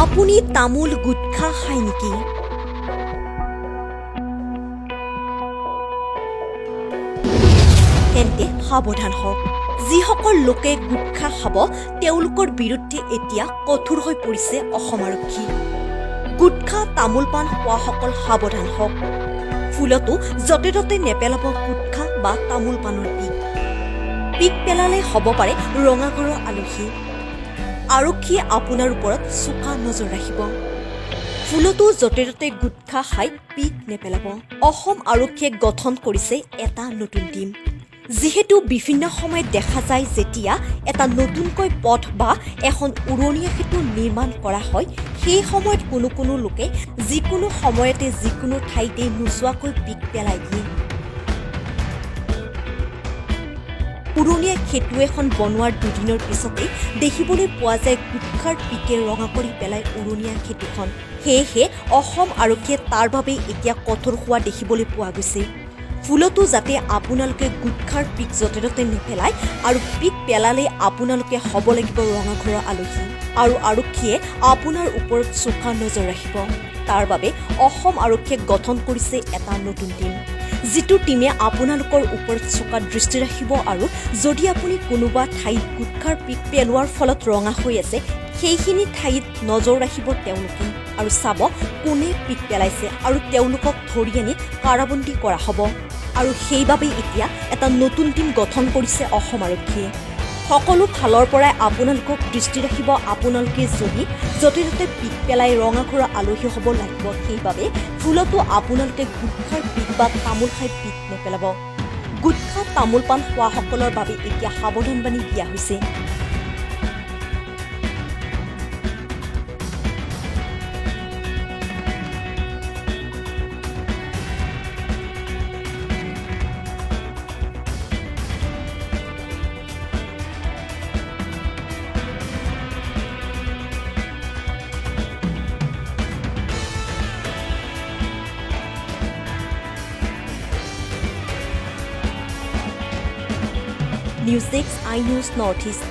আপুনি তামোল গুটখা খায় নেকি? তেন্তে সাৱধান হওক। যিসকল লোকে গুটখা খাব তেওঁলোকৰ বিৰুদ্ধে এতিয়া কঠোৰ হৈ পৰিছে অসম আৰক্ষী। গুটখা তামোল পাণ খোৱাসকল সাৱধান হওক। ফুলতো য'তে ত'তে নেপেলাব গুটখা বা তামোল পাণৰ পিক। পিক পেলালে হ'ব পাৰে ৰঙাঘৰৰ আলহী। আৰক্ষীয়ে আপোনাৰ ওপৰত চোকা নজৰ ৰাখিব। ফুলতো য'তে ত'তে গুটখা খাই পিক নেপেলাব। অসম আৰক্ষীয়ে গঠন কৰিছে এটা নতুন টীম। যিহেতু বিভিন্ন সময়ত দেখা যায় যেতিয়া এটা নতুনকৈ পথ বা এখন উৰণীয়া সেতু নিৰ্মাণ কৰা হয় সেই সময়ত কোনো লোকে যিকোনো সময়তে যিকোনো ঠাইতে নোচোৱাকৈ পিক পেলাই দিয়ে। উৰণীয়া সেতু এখন বনোৱাৰ দুদিনৰ পিছতেই দেখিবলৈ পোৱা যায় গুটখাৰ পিকে ৰঙা কৰি পেলাই উৰণীয়া সেতুখন। সেয়েহে অসম আৰক্ষীয়ে তাৰ বাবে এতিয়া কঠোৰ হোৱা দেখিবলৈ পোৱা গৈছে। ফুলতো যাতে আপোনালোকে গুটখাৰ পিক য'তে ত'তে নেপেলায় আৰু পিক পেলালে আপোনালোকে হ'ব লাগিব ৰঙাঘৰৰ আলহী। আৰু আৰক্ষীয়ে আপোনাৰ ওপৰত চোকা নজৰ ৰাখিব। তাৰ বাবে অসম আৰক্ষীয়ে গঠন কৰিছে এটা নতুন টীম। যিটো টীমে আপোনালোকৰ ওপৰত চোকা দৃষ্টি ৰাখিব আৰু যদি আপুনি কোনোবা ঠাইত গুটখাৰ পিক পেলোৱাৰ ফলত ৰঙা হৈ আছে সেইখিনি ঠাইত নজৰ ৰাখিব তেওঁলোকে আৰু চাব কোনে পিক পেলাইছে আৰু তেওঁলোকক ধৰি আনি কাৰাবন্দী কৰা হ'ব। আৰু সেইবাবেই এতিয়া এটা নতুন টীম গঠন কৰিছে অসম আৰক্ষীয়ে। সকলো ফালৰ পৰাই আপোনালোকক দৃষ্টি ৰাখিব। আপোনালোকে যদি য'তে ত'তে পিক পেলাই ৰঙাঘৰৰ আলহী হ'ব লাগিব সেইবাবে ফুলতো আপোনালোকে গুটখাৰ পিক বা তামোল খাই পিক নেপেলাব। গুটখা তামোল পাণ খোৱাসকলৰ বাবে এতিয়া সাৱধানবাণী দিয়া হৈছে। News 6 iNews Northeast